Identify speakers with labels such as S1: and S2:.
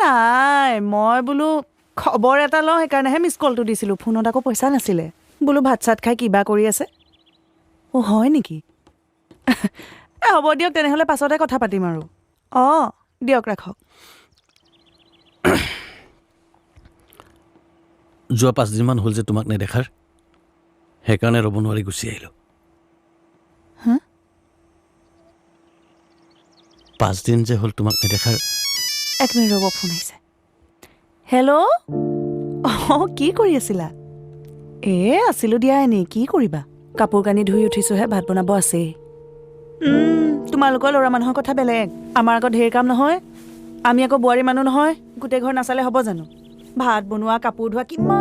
S1: নাই মই বোলো খবৰ এটা লওঁ সেইকাৰণেহে মিছ কলটো দিছিলোঁ ফোনত আকৌ পইচা নাছিলে বোলো ভাত চাত খাই কিবা কৰি আছে অ' হয় নেকি হ'ব দিয়ক তেনেহ'লে পাছতে কথা পাতিম আৰু অঁ দিয়ক ৰাখক
S2: যোৱা 5 দিনমান হ'ল যে তোমাক নেদেখাৰ সেইকাৰণে ৰ'ব নোৱাৰি গুচি আহিলোঁ 5 দিন যে হ'ল তোমাক নেদেখাৰ
S1: এক মিনিট ৰ'ব ফোন আহিছে হেল্ল' অঁ কি কৰি আছিলা আছিলোঁ দিয়া এনেই কি কৰিবা কাপোৰ কানি ধুই উঠিছোঁহে ভাত বনাব আছেই তোমালোকৰ ল'ৰা মানুহৰ কথা বেলেগ আমাৰ আকৌ ঢেৰ কাম নহয় আমি আকৌ বোৱাৰী মানুহ নহয় গোটেই ঘৰ নাচালে হ'ব জানো ভাত বনোৱা কাপোৰ ধোৱা কিমান